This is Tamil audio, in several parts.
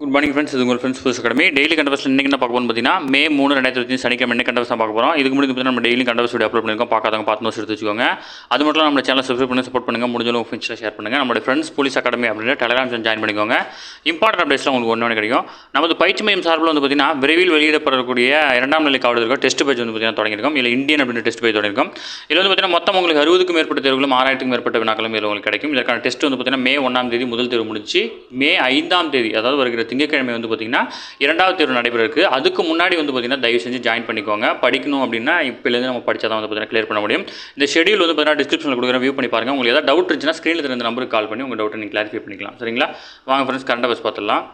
குட் மார்னிங் ஃப்ரெண்ட்ஸ், இது உங்கள் ஃப்ரெண்ட்ஸ் புதுசு அகாடமி. டெய்லி கண்டவர்ஸ் இன்றைக்கி என்ன பார்க்க போகணும்னு பார்த்தீங்கன்னா மே 3 2020 சனிக்கிழமை என்ன கண்டவர்ஸ் தான் பார்க்க போகிறோம். இதுக்கு முன்னாடி பார்த்தீங்கன்னா நம்ம டெய்லி கண்டவர்ஸ் வீடியோ அப்லோட் பண்ணியிருக்கோம். பார்க்காதவங்க பார்த்து நோட்ஸ் எடுத்து வச்சுக்கோங்க. அது மட்டும் நம்ம சேனல் சப்ஸ்கிரைப் பண்ணி சப்போர்ட் பண்ணுங்கள். முடிஞ்சளவு ஃப்ரெண்ட்ஸில் ஷேர் பண்ணுங்கள். நம்மளுடைய ஃப்ரெண்ட்ஸ் போலீஸ் அகாடமி அப்படின்ற டெலிகிராம் சேனல் ஜாயின் பண்ணிக்கோங்க. இம்பார்ட்டன்ட் அப்டேட்ஸ்லாம் உங்களுக்கு ஒன்று கிடைக்கும். நமது பயிற்சி மையம் சார்பில் வந்து பார்த்தீங்கன்னா விரைவில் வெளியிடப்படக்கூடிய 2ஆம் நிலை காவலர்கள் டெஸ்ட் பேஜ் வந்து பார்த்தீங்கன்னா தொடங்கியிருக்கோம். இல்லை இந்தியன் அப்படின்ற டெஸ்ட் பேஜ் தொடங்கியிருக்கோம். இதில் வந்து பார்த்தீங்கன்னா மொத்தம் உங்களுக்கு 60க்கும் மேற்பட்ட தேர்வுகளும் 6000க்கும் மேற்பட்ட வினாக்களும் இதில் உங்களுக்கு கிடைக்கும். இதற்கான டெஸ்ட் வந்து பார்த்தீங்கன்னா மே 1ஆம் தேதி முதல் தேர்வு முடிச்சு மே 5ஆம் தேதி அதாவது வருகிற திங்கட்கிழமை வந்து பார்த்தீங்கன்னா 2வது தேர்வு நடைபெற இருக்குது. அதுக்கு முன்னாடி வந்து பார்த்தீங்கன்னா தயவு செஞ்சு ஜாயின் பண்ணிக்கோங்க. படிக்கணும் அப்படின்னா இப்போலேருந்து நம்ம படித்தா தான் வந்து பார்த்தீங்கன்னா கிளியர் பண்ண முடியும். இந்த ஷெடியூல் வந்து பார்த்தீங்கன்னா டிஸ்கிரிப்ஷனில் கொடுக்குற வியூ பண்ணி பாருங்கள். உங்களுக்கு ஏதாவது டவுட் இருந்துச்சுன்னா ஸ்க்ரீனில் இருந்த நம்பருக்கு கால் பண்ணி உங்கள் டவுட்டை நீங்கள் கிளாரிஃபை பண்ணிக்கலாம். சரிங்களா? வாங்க ஃப்ரெண்ட்ஸ், கரண்ட் அஃபேர்ஸ் பார்த்துடலாம்.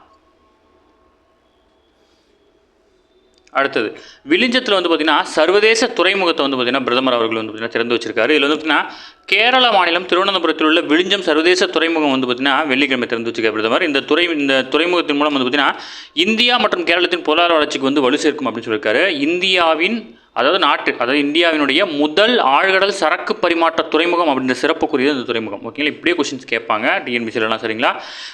அடுத்தது விழிஞ்சத்தில் வந்து பார்த்தீங்கன்னா சர்வதேச துறைமுகத்தை வந்து பார்த்தீங்கன்னா பிரதமர் அவர்கள் வந்து பார்த்தீங்கன்னா திறந்து வச்சிருக்காரு. இதில் வந்து பார்த்தீங்கன்னா கேரள மாநிலம் திருவனந்தபுரத்தில் உள்ள விழிஞ்சம் சர்வதேச துறைமுகம் வந்து பார்த்தீங்கன்னா வெள்ளிக்கிழமை திறந்து வச்சிருக்காரு பிரதமர். இந்த துறைமுகத்தின் மூலம் வந்து பார்த்தீங்கன்னா இந்தியா மற்றும் கேரளத்தின் பொருளாதார வளர்ச்சிக்கு வந்து வலு சேர்க்கும் அப்படின்னு சொல்லியிருக்காரு. இந்தியாவினுடைய முதல் ஆழ்கடல் சரக்கு பரிமாற்ற துறைமுகம் அப்படின்ற சிறப்புக்குரியது இந்த துறைமுகம். ஓகேங்களா? இப்படியே கொஸ்டின்ஸ் கேட்பாங்க டிஎன்பிசிலாம். சரிங்களா?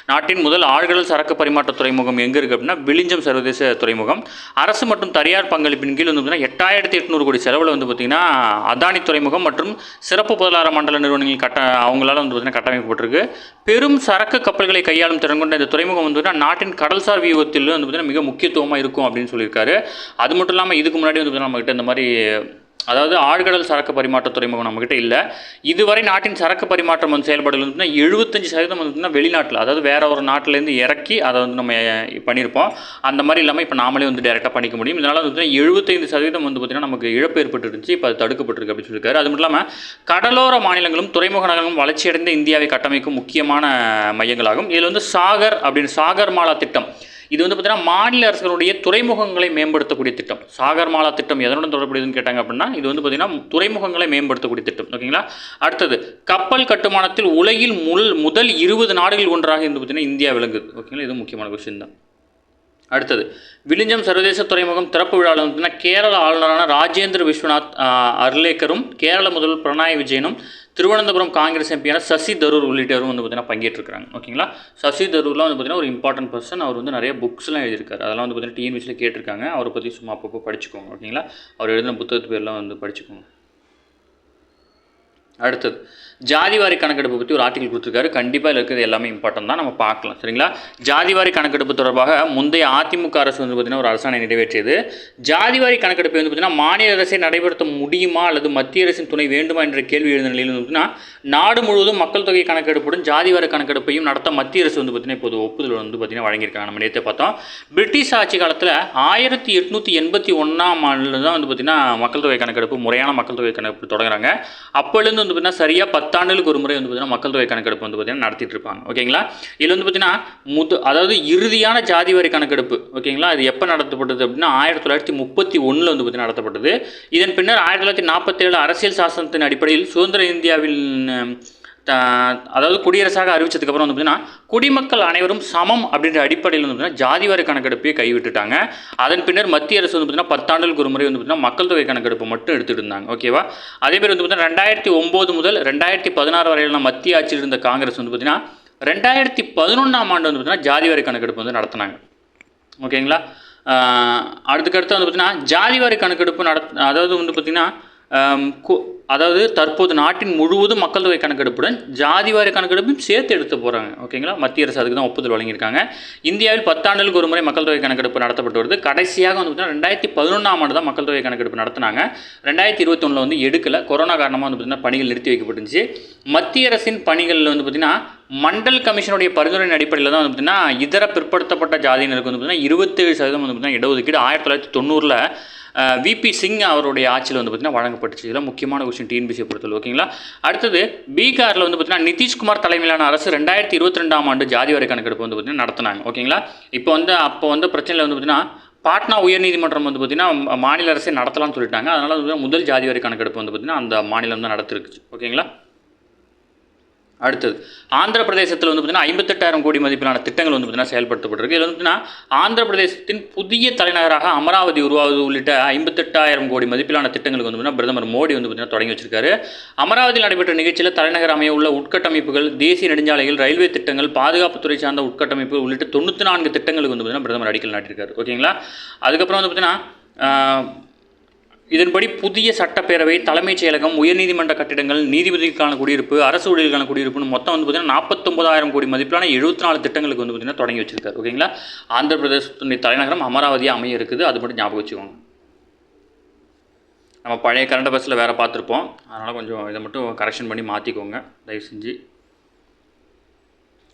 நாட்டின் முதல் ஆழ்கடல் சரக்கு பரிமாற்ற துறைமுகம் எங்கே இருக்குது அப்படின்னா விழிஞ்சம் சர்வதேச துறைமுகம். அரசு மற்றும் தனியார் பங்களிப்பின் கீழ் வந்து பார்த்தீங்கன்னா 8800 கோடி செலவில் வந்து பார்த்தீங்கன்னா அதானி துறைமுகம் மற்றும் சிறப்பு பொருளாதார மண்டல நிறுவனங்கள் அவங்களால வந்து பார்த்தீங்கன்னா கட்டமைக்கப்பட்டிருக்கு. பெரும் சரக்கு கப்பல்களை கையாளும் திறன் கொண்ட இந்த துறைமுகம் வந்து நாட்டின் கடல்சார் வியூகத்தில் வந்து பார்த்தீங்கன்னா மிக முக்கியத்துவமாக இருக்கும் அப்படின்னு சொல்லியிருக்காரு. அது மட்டும் இல்லாமல் இதுக்கு முன்னாடி வந்து பார்த்தீங்கன்னா நம்மகிட்ட இந்த மாதிரி அதாவது ஆழ்கடல் சரக்கு பரிமாற்ற துறைமுகம் நம்மகிட்ட இல்லை. இதுவரை நாட்டின் சரக்கு பரிமாற்றம் வந்து செயல்பாடுகள் வந்து 75% வந்து வெளிநாட்டில், அதாவது வேற ஒரு நாட்டிலேருந்து இறக்கி அதை வந்து நம்ம பண்ணியிருப்போம். அந்த மாதிரி இல்லாமல் இப்போ நாமளே வந்து டேரெக்டாக பண்ணிக்க முடியும். இதனால் வந்து 75% வந்து பார்த்திங்கன்னா நமக்கு இழப்பு ஏற்பட்டு இருந்துச்சு. இப்போ அது தடுக்கப்பட்டிருக்கு அப்படின்னு சொல்லியிருக்காரு. அது மட்டும் இல்லாமல் கடலோர மாநிலங்களும் துறைமுக நகரங்களும் வளர்ச்சியடைந்த இந்தியாவை கட்டமைக்கும் முக்கியமான மையங்களாகும். இதில் வந்து சாகர் மாலா திட்டம், இது வந்து பார்த்தீங்கன்னா மாநில அரசுகளுடைய துறைமுகங்களை மேம்படுத்தக்கூடிய திட்டம். சாகர்மாலா திட்டம் எதனுடன் தொடர்புடையதுன்னு கேட்டாங்க அப்படின்னா இது வந்து பார்த்தீங்கன்னா துறைமுகங்களை மேம்படுத்தக்கூடிய திட்டம். ஓகேங்களா? அடுத்தது கப்பல் கட்டுமானத்தில் உலகில் முதல் 20 நாடுகள் ஒன்றாக இருந்து பார்த்தீங்கன்னா இந்தியா விளங்குது. ஓகேங்களா? இது முக்கியமான விஷயம் தான். அடுத்தது விழிஞ்சம் சர்வதேச துறைமுகம் திறப்பு விழாவில் வந்து கேரள ஆளுநரான ராஜேந்திர விஸ்வநாத் அர்லேக்கரும் கேரள முதல்வர் பினராயி விஜயனும் திருவனந்தபுரம் காங்கிரஸ் எம்பியான சசி தரூர் உள்ளிட்டவரும் வந்து பார்த்தீங்கன்னா பங்கேற்றிருக்காங்க. ஓகேங்களா? சசி தரூர்லாம் வந்து பார்த்தீங்கன்னா ஒரு இம்பார்ட்டன்ட் பர்சன். அவர் வந்து நிறைய புக்ஸ்லாம் எழுதியிருக்காரு. அதெல்லாம் வந்து பார்த்தீங்கன்னா டிஎன்பிசியில் கேட்டிருக்காங்க. அவரை பற்றி சும்மா அப்பப்போ படிச்சுக்கோங்க. ஓகேங்களா? அவர் எழுதின புத்தகத்து பேர்லாம் வந்து படிச்சுக்கோங்க. அடுத்தது ஜாதிவாரி கணக்கெடுப்பு பற்றி ஒரு ஆர்டிகல் கொடுத்துருக்காரு. கண்டிப்பாக இதில் இருக்கிறது எல்லாமே இம்பார்ட்டன் தான், நம்ம பார்க்கலாம். சரிங்களா? ஜாதிவாரி கணக்கெடுப்பு தொடர்பாக முந்தைய அதிமுக அரசு வந்து பார்த்திங்கன்னா ஒரு அரசாணை நிறைவேற்றியது. ஜாதிவாரி கணக்கெடுப்பு வந்து பார்த்திங்கன்னா மாநில அரசை நடைபெறுத்த முடியுமா அல்லது மத்திய அரசின் துணை வேண்டுமா என்ற கேள்வி எழுந்த நிலையில் வந்து பார்த்திங்கன்னா நாடு முழுவதும் மக்கள் தொகை கணக்கெடுப்புடன் ஜாதிவாரி கணக்கெடுப்பையும் நடத்த மத்திய அரசு வந்து பார்த்திங்கன்னா இப்போது ஒப்புதல் வந்து பார்த்திங்கன்னா வழங்கியிருக்காங்க. நம்ம நேற்றே பார்த்தோம். பிரிட்டிஷ் ஆட்சி காலத்தில் 1881ஆம் ஆண்டில் தான் வந்து பார்த்திங்கன்னா மக்கள் தொகை கணக்கெடுப்பு, முறையான மக்கள் தொகை கணக்கெடுப்பு தொடங்குறாங்க. அப்போலேருந்து வந்து பார்த்திங்கன்னா சரியாக 10 ஆண்டுகளுக்கு ஒரு முறை வந்து பார்த்திங்கன்னா மக்கள் தொகை கணக்கெடுப்பு வந்து பார்த்திங்கன்னா நடத்திட்டு இருப்பாங்க. ஓகேங்களா? இதில் வந்து பார்த்திங்கன்னா அதாவது இறுதியான ஜாதிவாரி கணக்கெடுப்பு, ஓகேங்களா, அது எப்போ நடத்தப்பட்டது அப்படின்னா 1931 வந்து பார்த்திங்கன்னா நடத்தப்பட்டது. இதன் பின்னர் 1947 அரசியல் சாசனத்தின் அடிப்படையில் சுதந்திர இந்தியாவில் அதாவது குடியரசாக அறிவிச்சதுக்கப்புறம் வந்து பார்த்தீங்கன்னா குடிமக்கள் அனைவரும் சமம் அப்படின்ற அடிப்படையில் வந்து பார்த்தீங்கன்னா ஜாதிவாரி கணக்கெடுப்பை கைவிட்டுட்டாங்க. அதன் பின்னர் மத்திய அரசு வந்து பார்த்தீங்கன்னா 10 ஆண்டுகளுக்கு ஒரு முறை வந்து பார்த்தீங்கன்னா மக்கள் தொகை கணக்கெடுப்பு மட்டும் எடுத்துகிட்டு இருந்தாங்க. ஓகேவா? அதே மாதிரி வந்து பார்த்தீங்கன்னா 2009 முதல் 2016 வரையிலான மத்திய ஆட்சியில் இருந்த காங்கிரஸ் வந்து பார்த்தீங்கன்னா 2011ஆம் ஆண்டு வந்து பார்த்தீங்கன்னா ஜாதிவாரி கணக்கெடுப்பு வந்து நடத்தினாங்க. ஓகேங்களா? அதுக்கடுத்து வந்து பார்த்தீங்கன்னா ஜாதிவாரி கணக்கெடுப்பு அதாவது வந்து பார்த்திங்கன்னா அதாவது தற்போது நாட்டின் முழுவதும் மக்கள் தொகை கணக்கெடுப்புடன் ஜாதிவாரி கணக்கெடுப்பையும் சேர்த்து எடுத்து போகிறாங்க. ஓகேங்களா? மத்திய அரசு அதுக்கு தான் ஒப்புதல் வழங்கியிருக்காங்க. இந்தியாவில் 10 ஆண்டுகளுக்கு ஒரு முறை மக்கள் தொகை கணக்கெடுப்பு நடத்தப்பட்டு வருது. கடைசியாக வந்து பார்த்தீங்கன்னா 2011ஆம் ஆண்டு தான் மக்கள் தொகை கணக்கெடுப்பு நடத்தினாங்க. 2021 வந்து எடுக்கலை. கொரோனா காரணமாக வந்து பார்த்தீங்கன்னா பணிகள் நிறுத்தி வைக்கப்பட்டுருந்துச்சு. மத்திய அரசின் பணிகளில் வந்து பார்த்திங்கன்னா மண்டல் கமிஷனுடைய பரிந்துரையின் அடிப்படையில் தான் வந்து பார்த்திங்கன்னா இதர பிற்படுத்தப்பட்ட ஜாதியினருக்கு வந்து பார்த்திங்கன்னா 27% வந்து பார்த்திங்கன்னா இடஒதுக்கீடு 1990 விபி சிங் அவருடைய ஆட்சியில் வந்து பார்த்திங்கன்னா வழங்கப்பட்டுச்சு. இதெல்லாம் முக்கியமான விஷயம் டிஎன்பிசியை பொறுத்தவரை. ஓகேங்களா? அடுத்தது பீகாரில் வந்து பார்த்திங்கன்னா நிதிஷ்குமார் தலைமையிலான அரசு 2022ஆம் ஆண்டு ஜாதிவாரி கணக்கெடுப்பு வந்து பார்த்திங்கன்னா நடத்தினாங்க. ஓகேங்களா? அப்போ வந்து பிரச்சனையில் வந்து பார்த்திங்கன்னா பாட்னா உயர்நீதிமன்றம் வந்து பார்த்திங்கன்னா மாநில அரசே நடத்தலாம்னு சொல்லிட்டாங்க. அதனால் வந்து முதல் ஜாதிவாரி கணக்கெடுப்பு வந்து பார்த்திங்கன்னா அந்த மாநிலம் தான் நடத்திருக்குச்சு. ஓகேங்களா? அடுத்தது ஆந்திர பிரதேசத்தில் வந்து பார்த்திங்கன்னா 58,000 கோடி மதிப்பிலான திட்டங்கள் வந்து பார்த்திங்கன்னா செயல்படுத்தப்பட்டிருக்கு. இதில் வந்து பார்த்திங்கன்னா ஆந்திர பிரதேசத்தின் புதிய தலைநகராக அமராவதி உருவாவது உள்ளிட்ட 58,000 கோடி மதிப்பிலான திட்டங்களுக்கு வந்து பார்த்திங்கன்னா பிரதமர் மோடி வந்து பார்த்திங்கன்னா தொடங்கி வச்சிருக்காரு. அமராவதியில் நடைபெற்ற நிகழ்ச்சியில் தலைநகர் அமைய உள்ள உட்கட்டமைப்புகள், தேசிய நெடுஞ்சாலைகள், ரயில்வே திட்டங்கள், பாதுகாப்புத்துறை சார்ந்த உட்கட்டமைப்பு உள்ளிட்ட 94 திட்டங்களுக்கு வந்து பார்த்திங்கன்னா பிரதமர் அடிக்கல் நாட்டியிருக்காரு. ஓகேங்களா. அதுக்கப்புறம் வந்து பார்த்திங்கன்னா இதன்படி புதிய சட்டப்பேரவை, தலைமைச் செயலகம், உயர்நீதிமன்ற கட்டிடங்கள், நீதிபதிகளுக்கான குடியிருப்பு, அரசு ஊழியர்களுக்கான குடியிருப்புன்னு மொத்தம் வந்து பார்த்திங்கன்னா 49,000 கோடி மதிப்பிலான 74 திட்டங்களுக்கு வந்து பார்த்திங்கன்னா தொடங்கி வச்சிருக்காரு. ஓகேங்களா. ஆந்திர பிரதேசத்துடைய தலைநகரம் அமராவதியாக அமைய இருக்குது. அது மட்டும் ஞாபகம் வச்சுக்கோங்க. நம்ம பழைய கரண்ட் பஸ்ஸில் வேறு பார்த்துருப்போம். அதனால் கொஞ்சம் இதை மட்டும் கரெக்ஷன் பண்ணி மாற்றிக்கோங்க தயவு செஞ்சு.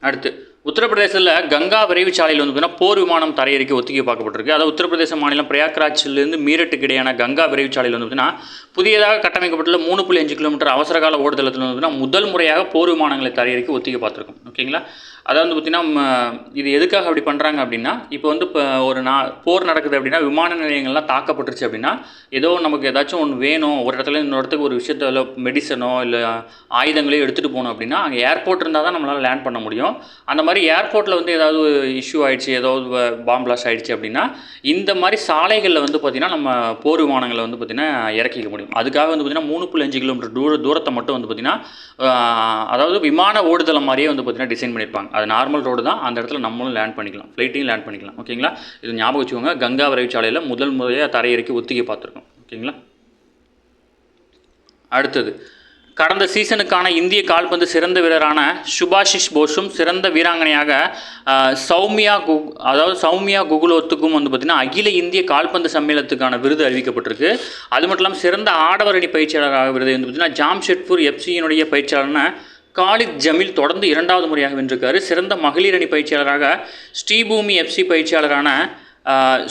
அடுத்து உத்தரப்பிரதேசத்தில் கங்கா விரைவு சாலையில் வந்து பார்த்தீங்கன்னா போர் விமானம் தரையிறக்கி ஒத்திகை பார்க்கப்பட்டிருக்கு. அதாவது உத்தரப்பிரதேச மாநிலம் பிரயாக்ராஜிலிருந்து மீரட்டுக்கு இடையான கங்கா விரைவு சாலையில் வந்து பார்த்தீங்கன்னா புதியதாக கட்டமைக்கப்பட்டுள்ள 3.5 கிலோமீட்டர் அவசரகால ஓடுதளத்தில் வந்து பார்த்தீங்கன்னா முதல் முறையாக போர் விமானங்களை தரையிறக்கி ஒத்திகை பார்த்துருக்கோம். ஓகேங்களா. அதாவது பார்த்திங்கன்னா இது எதுக்காக அப்படி பண்ணுறாங்க அப்படின்னா, இப்போ வந்து இப்போ ஒரு போர் நடக்குது அப்படின்னா விமான நிலையங்கள்லாம் தாக்கப்பட்டுருச்சு அப்படின்னா ஏதோ நமக்கு ஏதாச்சும் ஒன்று வேணும், ஒரு இடத்துல இன்னொரு இடத்துக்கு ஒரு விஷயத்தில் மெடிசனோ இல்லை ஆயுதங்களையோ எடுத்துகிட்டு போகணும் அப்படின்னா அங்கே ஏர்போர்ட் இருந்தால் தான் நம்மளால் லேண்ட் பண்ண முடியும். அந்த மாதிரி ஏர்போர்ட்டில் வந்து ஏதாவது இஷ்யூ ஆகிடுச்சு, ஏதாவது பாம் பிளாஸ்ட் ஆகிடுச்சு அப்படின்னா இந்த மாதிரி சாலைகளில் வந்து பார்த்திங்கன்னா நம்ம போர் விமானங்களை வந்து பார்த்திங்கன்னா இறக்கிக்க முடியும். அதுக்காக வந்து பார்த்திங்கன்னா 3.5 கிலோமீட்டர் தூரத்தை மட்டும் வந்து பார்த்திங்கன்னா அதாவது விமான ஓடுதளம் மாதிரியே வந்து பார்த்திங்கன்னா டிசைன் பண்ணியிருப்பாங்க. அது நார்மல் ரோடு தான், அந்த இடத்துல நம்மளும் லேண்ட் பண்ணிக்கலாம், ஃப்ளைட்டையும் லேண்ட் பண்ணிக்கலாம். ஓகேங்களா. இது ஞாபகம் வச்சுக்கோங்க. கங்கா விரைவு சாலையில் முதல் முறையாக தரையிறக்கி ஒத்திகை பார்த்துருக்கோம். ஓகேங்களா. அடுத்தது கடந்த சீசனுக்கான இந்திய கால்பந்து சிறந்த வீரரான சுபாஷிஷ் போஸும் சிறந்த வீராங்கனையாக சௌமியா குகுலோத்துக்கும் வந்து பார்த்திங்கன்னா அகில இந்திய கால்பந்து சம்மேளனத்துக்கான விருது அறிவிக்கப்பட்டிருக்கு. அது மட்டும் இல்லாமல் சிறந்த ஆடவர் அணி பயிற்சியாளராக விருது வந்து பார்த்திங்கன்னா ஜாம்ஷெட்பூர் எஃப்சியினுடைய பயிற்சியாளரான காலித் ஜமீல் தொடர்ந்து 2வது முறையாக வென்றிருக்காரு. சிறந்த மகளிர் அணி பயிற்சியாளராக ஸ்ரீபூமி எஃப்சி பயிற்சியாளரான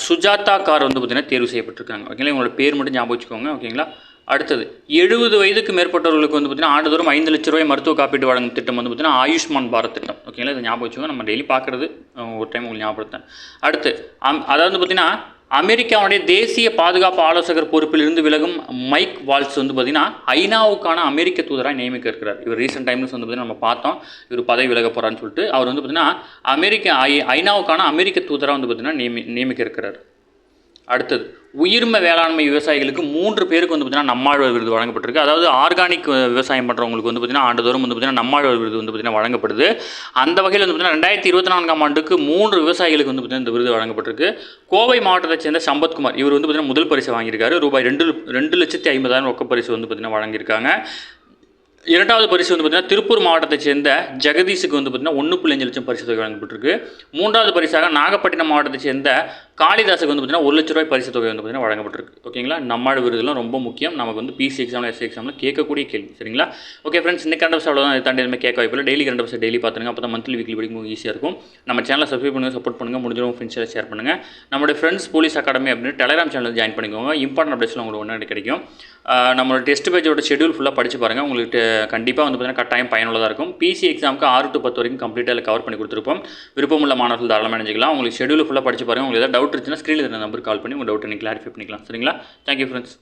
சுஜாதா கார் வந்து பார்த்திங்கன்னா தேர்வு செய்யப்பட்டிருக்காங்க. ஓகேங்களா. உங்களோட பேர் மட்டும் ஞாபகம் வச்சுக்கோங்க. ஓகேங்களா. அடுத்தது 70 வயதுக்கு மேற்பட்டவர்களுக்கு வந்து பார்த்திங்கன்னா ஆண்டுதோறும் 5 லட்ச ரூபாய் மருத்துவ காப்பீடு வழங்கும் திட்டம் வந்து பார்த்திங்கன்னா ஆயுஷ்மான் பாரத் திட்டம். ஓகேங்களா. இதை ஞாபகம் வச்சுக்கோங்க. நம்ம டெய்லி பார்க்குறது ஒரு டைம் உங்களுக்கு ஞாபகப்படுத்தேன். அடுத்து அதாவது பார்த்திங்கன்னா அமெரிக்காவுடைய தேசிய பாதுகாப்பு ஆலோசகர் பொறுப்பிலிருந்து விலகும் மைக் வால்ஸ் வந்து பார்த்திங்கன்னா ஐநாவுக்கான அமெரிக்க தூதராக நியமிக்க இருக்கிறார். இவர் ரீசெண்ட் டைம்ஸ் வந்து பார்த்திங்கன்னா நம்ம பார்த்தோம் இவர் பதவி விலக போகிறான்னு சொல்லிட்டு. அவர் வந்து பார்த்திங்கன்னா ஐநாவுக்கான அமெரிக்க தூதராக வந்து பார்த்திங்கன்னா நியமிக்க இருக்கிறார். அடுத்தது உயிர்ம வேளாண்மை விவசாயிகளுக்கு 3 பேருக்கு வந்து பார்த்திங்கன்னா நம்மாழ்வார் விருது வழங்கப்பட்டிருக்கு. அதாவது ஆர்கானிக் விவசாயம் பண்ணுறவங்களுக்கு வந்து பார்த்திங்கன்னா ஆண்டுதோறும் வந்து பார்த்திங்கன்னா நம்மாழ்வார் விருது வந்து பார்த்திங்கன்னா வழங்கப்படுது. அந்த வகையில் வந்து பார்த்திங்கன்னா 2024ஆம் ஆண்டுக்கு 3 விவசாயிகளுக்கு வந்து பார்த்திங்கன்னா இந்த விருது வழங்கப்பட்டிருக்கு. கோவை மாவட்டத்தை சேர்ந்த சம்பத்குமார் இவர் வந்து பார்த்திங்கன்னா முதல் பரிசு வாங்கியிருக்காரு. ரூபாய் 2,50,000 ரொக்க பரிசு வந்து பார்த்திங்கன்னா வழங்கியிருக்காங்க. 2வது பரிசு வந்து பார்த்திங்கன்னா திருப்பூர் மாவட்டத்தை சேர்ந்த ஜெகதீஷுக்கு வந்து பார்த்திங்கன்னா 1.5 லட்சம் பரிசு தொகை வழங்கப்பட்டிருக்கு. 3வது பரிசாக நாகப்பட்டினம் மாவட்டத்தை சேர்ந்த காளிதாஸுக்கு வந்து பார்த்திங்கன்னா 1 லட்ச ரூபாய் பரிசு தொகை வந்து பார்த்திங்கன்னா வழங்கப்பட்டிருக்கு. ஓகேங்களா. நம்மாடு விருதுலாம் ரொம்ப முக்கியம். நமக்கு வந்து பிசி எக்ஸாமில் எஸ்சி எக்ஸாமில் கேட்கக்கூடிய கேள்வி. சரிங்களா. ஓகே ஃப்ரெண்ட்ஸ், இன்னைக்கு கரண்ட் அஃபேர்ஸ் அவ்வளோதான். தாண்டி எதுவுமே கேட்க வாய்ப்பில்லை. டெய்லி கரண்ட் அஃபேர்ஸ் டெய்லி பார்த்துங்க. அப்போ தான் மந்த்லி வீக்லி படிக்கும் ஈஸியாக இருக்கும். நம்ம சேனலை சப்ஸ்கிரைப் பண்ணுங்கள், சப்போர்ட் பண்ணுங்கள், முடிஞ்சவங்க ஃப்ரெண்ட்ஸில் ஷேர் பண்ணுங்கள். நம்மளுடைய ஃப்ரெண்ட்ஸ் போலீஸ் அகாடமி அப்படின்னு டெலிகிராம் சேனலில் ஜாயின் பண்ணிக்கோங்க. இம்பார்ட்டன்ட் அப்டேட்ஸ்லாம் உங்களுக்கு ஒன்று கிடைக்கும். நம்மளோட டெஸ்ட் பேஜோட ஷெடியூல் ஃபுல்லாக படித்து பாருங்கள். உங்களுக்கு கண்டிப்பாக வந்து பார்த்திங்கன்னா கட்டாயம் பயனுள்ளதாக இருக்கும். பிசி எக்ஸாமுக்கு 6 to 10 வரைக்கும் கம்ப்ளீட்டாக கவர் பண்ணி கொடுத்துருப்போம். விருப்பமுள்ள மாணவர்கள் தாராளமாக நினைச்சிக்கலாம். உங்களுக்கு ஷெடியூல் ஃபுல்லாக படித்து பாருங்கள். உங்களுக்கு ஏதாவது டவுட் இருந்துச்சுன்னா ஸ்க்ரீனில் இருந்த நம்பருக்கு கால் பண்ணி உங்கள் டவுட்டை நீங்கள் கிளாரிஃபை பண்ணிக்கலாம். சரிங்களா. Thank you friends.